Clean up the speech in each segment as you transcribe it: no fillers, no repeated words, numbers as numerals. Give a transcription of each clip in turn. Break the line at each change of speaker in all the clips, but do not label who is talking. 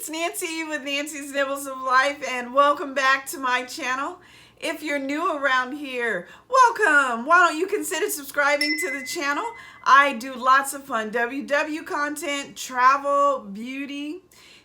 it's Nancy with Nancy's Nibbles of Life, and welcome back to my channel. If you're new around here, welcome. Why don't you consider subscribing to the channel? I do lots of fun WW content, travel, beauty.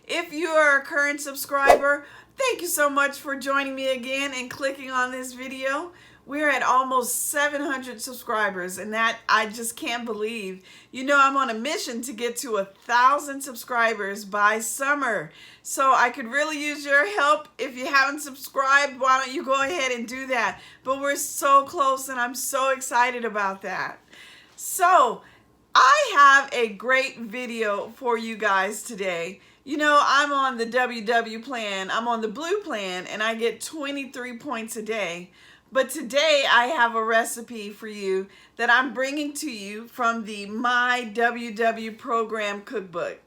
If you are a current subscriber, thank you so much for joining me again and clicking on this video. We're at almost 700 subscribers, and that I just can't believe. You know, I'm on a mission to get to 1,000 subscribers by summer. So I could really use your help. If you haven't subscribed, why don't you go ahead and do that? But we're so close, and I'm so excited about that. So I have a great video for you guys today. You know, I'm on the WW plan. I'm on the blue plan, and I get 23 points a day. But today I have a recipe for you that I'm bringing to you from the My WW program cookbook.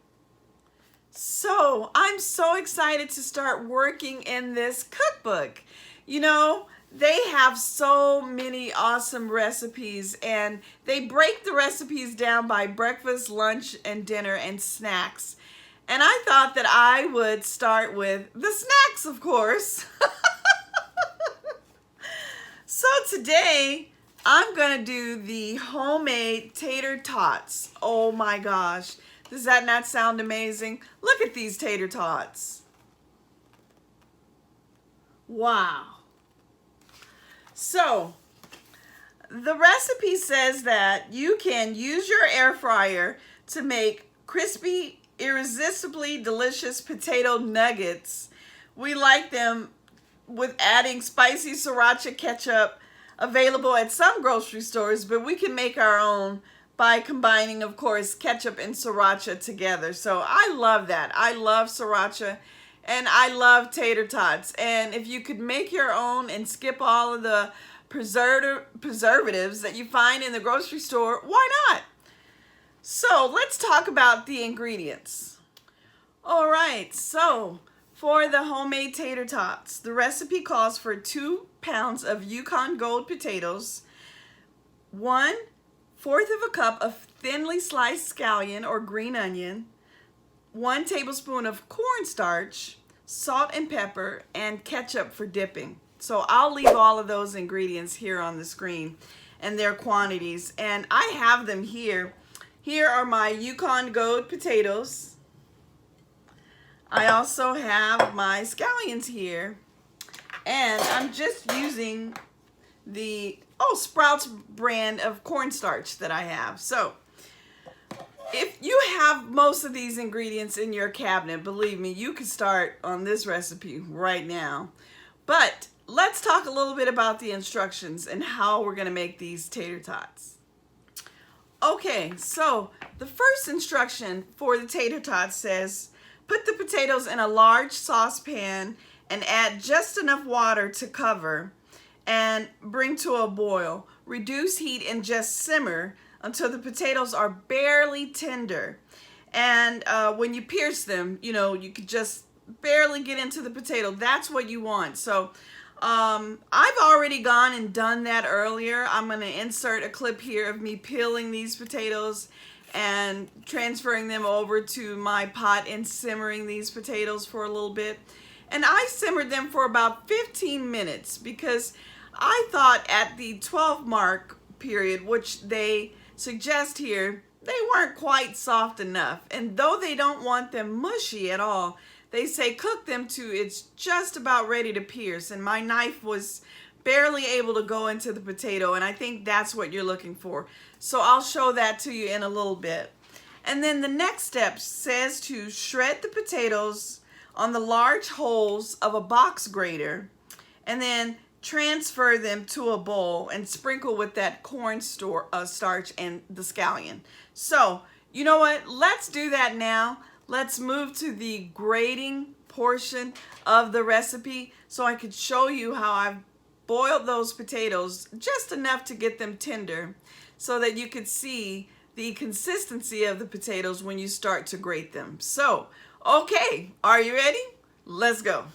So I'm so excited to start working in this cookbook. You know, they have so many awesome recipes, and they break the recipes down by breakfast, lunch, and dinner and snacks. And I thought that I would start with the snacks, of course. So today, I'm going to do the homemade tater tots. Oh my gosh. Does that not sound amazing? Look at these tater tots. Wow. So, the recipe says that you can use your air fryer to make crispy, irresistibly delicious potato nuggets. We like them with adding spicy sriracha ketchup, available at some grocery stores, but we can make our own by combining, of course, ketchup and sriracha together. So I love that. I love sriracha, and I love tater tots. And if you could make your own and skip all of the preservatives that you find in the grocery store, why not? So let's talk about the ingredients. All right, so for the homemade tater tots, the recipe calls for 2 pounds of Yukon Gold potatoes, 1/4 of a cup of thinly sliced scallion or green onion, 1 tablespoon of cornstarch, salt and pepper, and ketchup for dipping. So I'll leave all of those ingredients here on the screen and their quantities, and I have them here. Here are my Yukon Gold potatoes. I also have my scallions here, and I'm just using the Sprouts brand of cornstarch that I have. So if you have most of these ingredients in your cabinet, believe me, you can start on this recipe right now. But let's talk a little bit about the instructions and how we're going to make these tater tots. Okay, so the first instruction for the tater tots says, put the potatoes in a large saucepan and add just enough water to cover and bring to a boil. Reduce heat and just simmer until the potatoes are barely tender. And when you pierce them, you know, you could just barely get into the potato. That's what you want. So I've already gone and done that earlier. I'm going to insert a clip here of me peeling these potatoes and transferring them over to my pot and simmering these potatoes for a little bit. And I simmered them for about 15 minutes because I thought at the 12 mark period, which they suggest here, they weren't quite soft enough. And though they don't want them mushy at all, they say cook them to it's just about ready to pierce. And my knife was barely able to go into the potato, and I think that's what you're looking for. So I'll show that to you in a little bit. And then the next step says to shred the potatoes on the large holes of a box grater, and then transfer them to a bowl and sprinkle with that starch and the scallion. So you know what? Let's do that now. Let's move to the grating portion of the recipe so I could show you how I've boiled those potatoes just enough to get them tender so that you could see the consistency of the potatoes when you start to grate them. So, okay, are you ready? Let's go.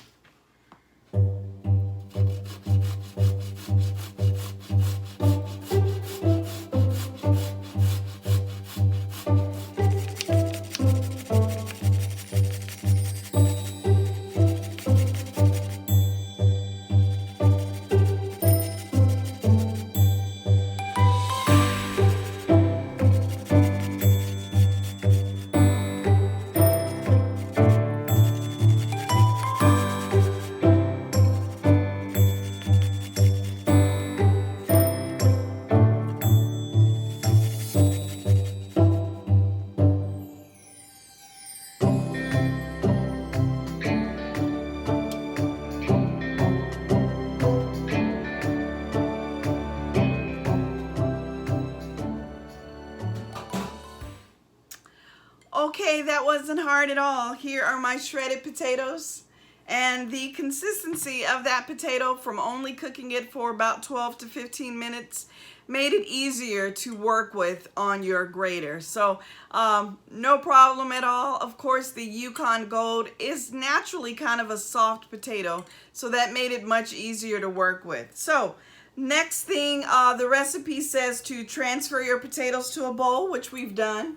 Okay, that wasn't hard at all. Here are my shredded potatoes. And the consistency of that potato from only cooking it for about 12 to 15 minutes made it easier to work with on your grater. So no problem at all. Of course, the Yukon Gold is naturally kind of a soft potato, so that made it much easier to work with. So next thing, the recipe says to transfer your potatoes to a bowl, which we've done.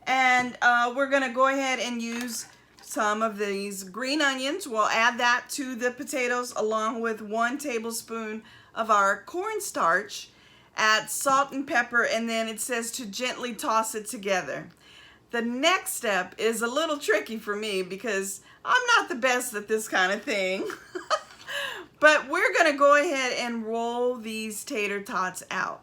And we're gonna go ahead and use some of these green onions. We'll add that to the potatoes along with 1 tablespoon of our cornstarch. Add salt and pepper, and then it says to gently toss it together. The next step is a little tricky for me because I'm not the best at this kind of thing. But we're gonna go ahead and roll these tater tots out.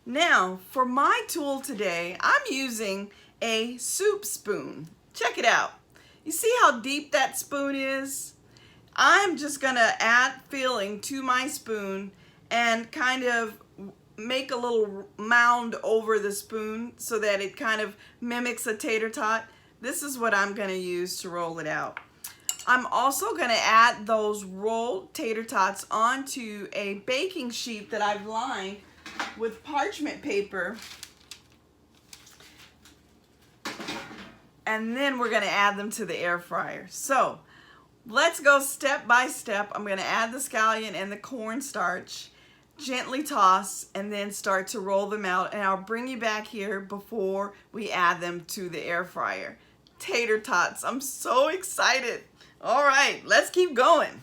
Now, for my tool today, I'm using a soup spoon. Check it out. You see how deep that spoon is? I'm just gonna add filling to my spoon and kind of make a little mound over the spoon so that it kind of mimics a tater tot. This is what I'm gonna use to roll it out. I'm also gonna add those rolled tater tots onto a baking sheet that I've lined with parchment paper. And then we're gonna add them to the air fryer. So let's go step by step. I'm gonna add the scallion and the cornstarch, gently toss, and then start to roll them out. And I'll bring you back here before we add them to the air fryer. Tater tots, I'm so excited. All right, let's keep going.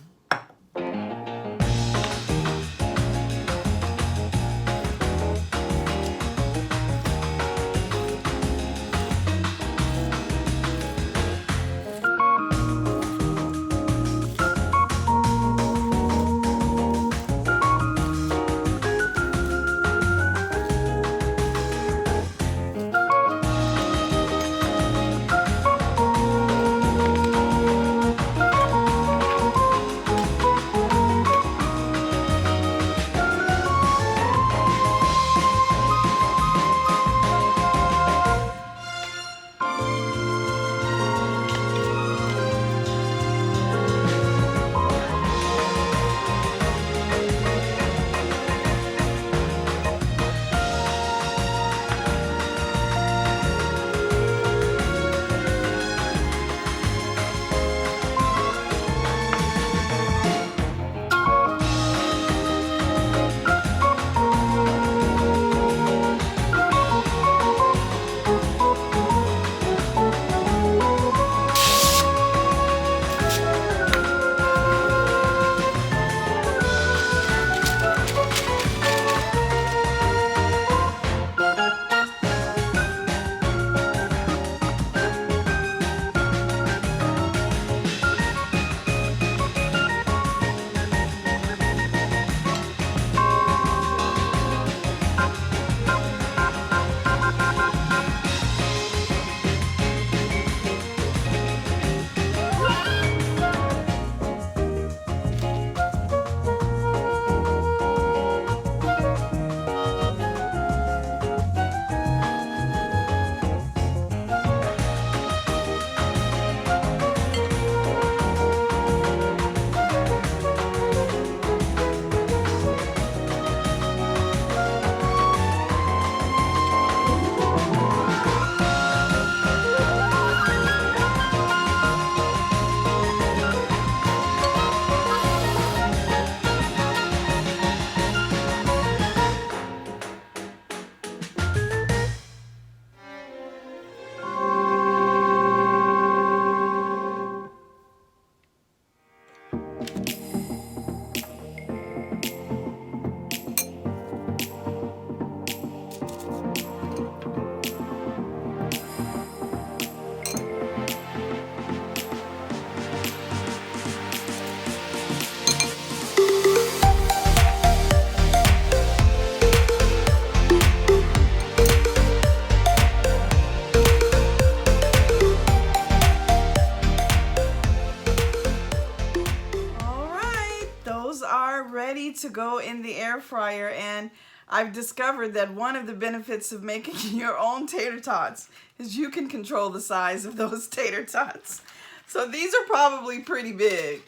ready to go in the air fryer, and I've discovered that one of the benefits of making your own tater tots is you can control the size of those tater tots. So these are probably pretty big.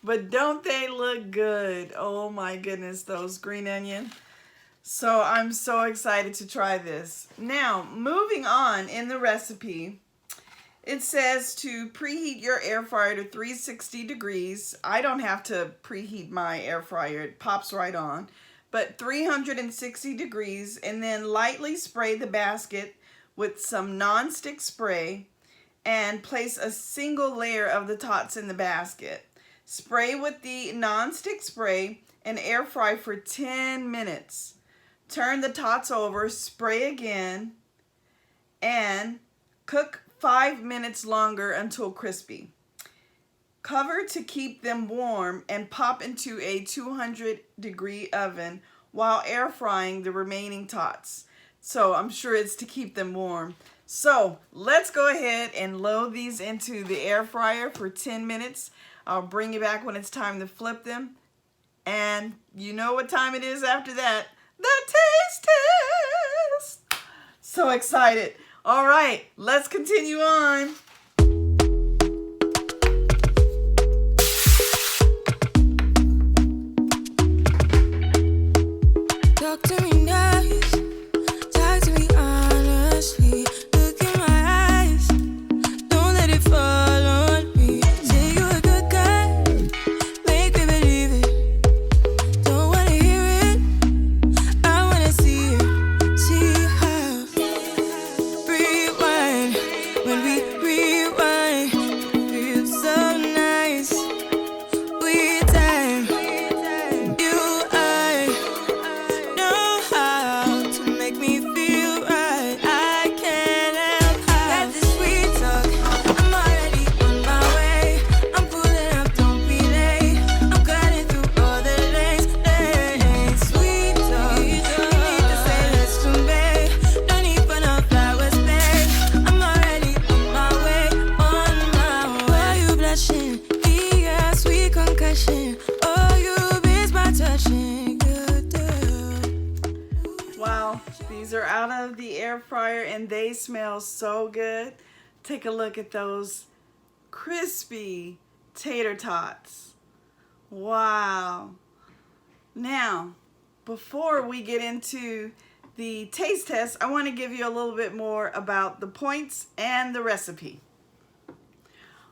But don't they look good? Oh my goodness, those green onion. So I'm so excited to try this. Now, moving on in the recipe, it says to preheat your air fryer to 360 degrees. I don't have to preheat my air fryer. It pops right on. But 360 degrees, and then lightly spray the basket with some non-stick spray and place a single layer of the tots in the basket. Spray with the non-stick spray and air fry for 10 minutes. Turn the tots over, spray again, and cook 5 minutes longer until crispy. Cover to keep them warm and pop into a 200-degree oven while air frying the remaining tots. So I'm sure it's to keep them warm. So let's go ahead and load these into the air fryer for 10 minutes. I'll bring you back when it's time to flip them. And you know what time it is after that. The taste test. So excited. All right, let's continue on.
Talk to me nice, talk to me honestly. Look in my eyes, don't let it fall on me. Say you're a good guy, make me believe it. Don't wanna hear it, I wanna see it. See how rewind, when we rewind, feels so nice. We time, you I know how to make me feel right. I can't help how. Got this sweet talk, I'm already on my way. I'm pulling up, don't be late. I'm cutting through all the lanes. Sweet talk, you need to say let's convey. No need for no flowers, babe. I'm already on my way, on my way. Why you blushing? Yeah, sweet concussion. Oh, you miss my touching. Good do.
Wow, these are out of the air fryer and they smell so good. Take a look at those crispy tater tots. Wow. Now, before we get into the taste test, I want to give you a little bit more about the points and the recipe.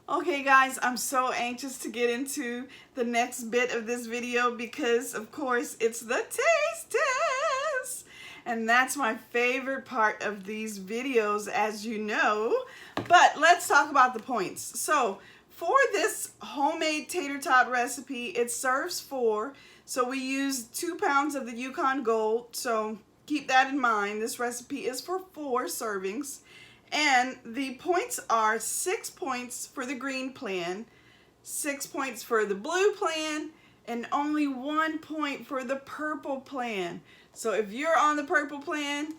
Okay guys, I'm so anxious to get into the next bit of this video because of course it's the taste test. And that's my favorite part of these videos, as you know. But let's talk about the points. So for this homemade tater tot recipe, it serves 4. So we use 2 pounds of the Yukon Gold. So keep that in mind. This recipe is for 4 servings. And the points are 6 points for the green plan, 6 points for the blue plan, and only 1 point for the purple plan. So if you're on the purple plan,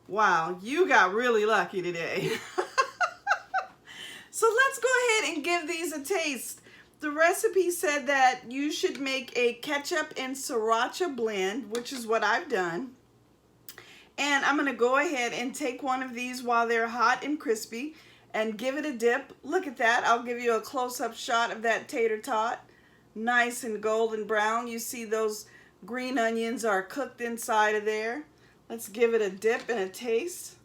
wow, you got really lucky today. So let's go ahead and give these a taste. The recipe said that you should make a ketchup and sriracha blend, which is what I've done. And I'm going to go ahead and take one of these while they're hot and crispy and give it a dip. Look at that. I'll give you a close-up shot of that tater tot. Nice and golden brown. You see those green onions are cooked inside of there. Let's give it a dip and a taste.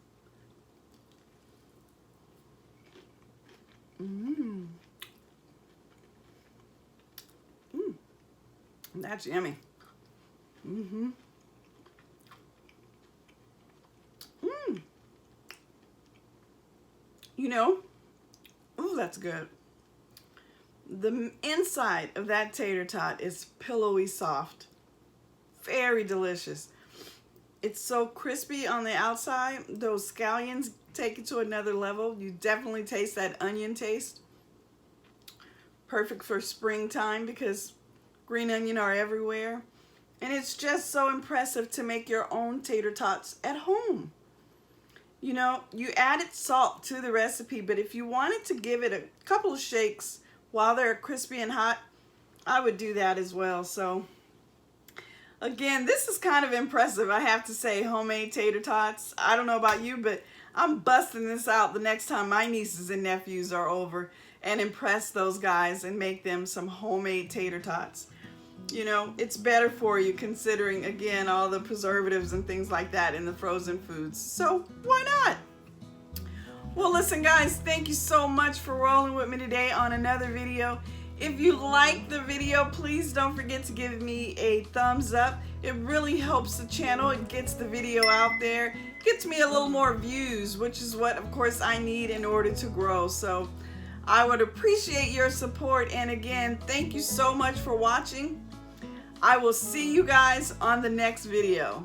That's yummy. You know, oh, that's good. The inside of that tater tot is pillowy soft. Very delicious. It's so crispy on the outside. Those scallions take it to another level. You definitely taste that onion taste. Perfect for springtime because green onion are everywhere. And it's just so impressive to make your own tater tots at home. You know, you added salt to the recipe, but if you wanted to give it a couple of shakes while they're crispy and hot, I would do that as well. So Again, this is kind of impressive, I have to say, homemade tater tots. I don't know about you, but I'm busting this out the next time my nieces and nephews are over and impress those guys and make them some homemade tater tots. You know, it's better for you considering, again, all the preservatives and things like that in the frozen foods. So why not? Well, listen guys, thank you so much for rolling with me today on another video. If you like the video, please don't forget to give me a thumbs up. It really helps the channel. It gets the video out there. It gets me a little more views, which is what, of course, I need in order to grow. So I would appreciate your support. And again, thank you so much for watching. I will see you guys on the next video.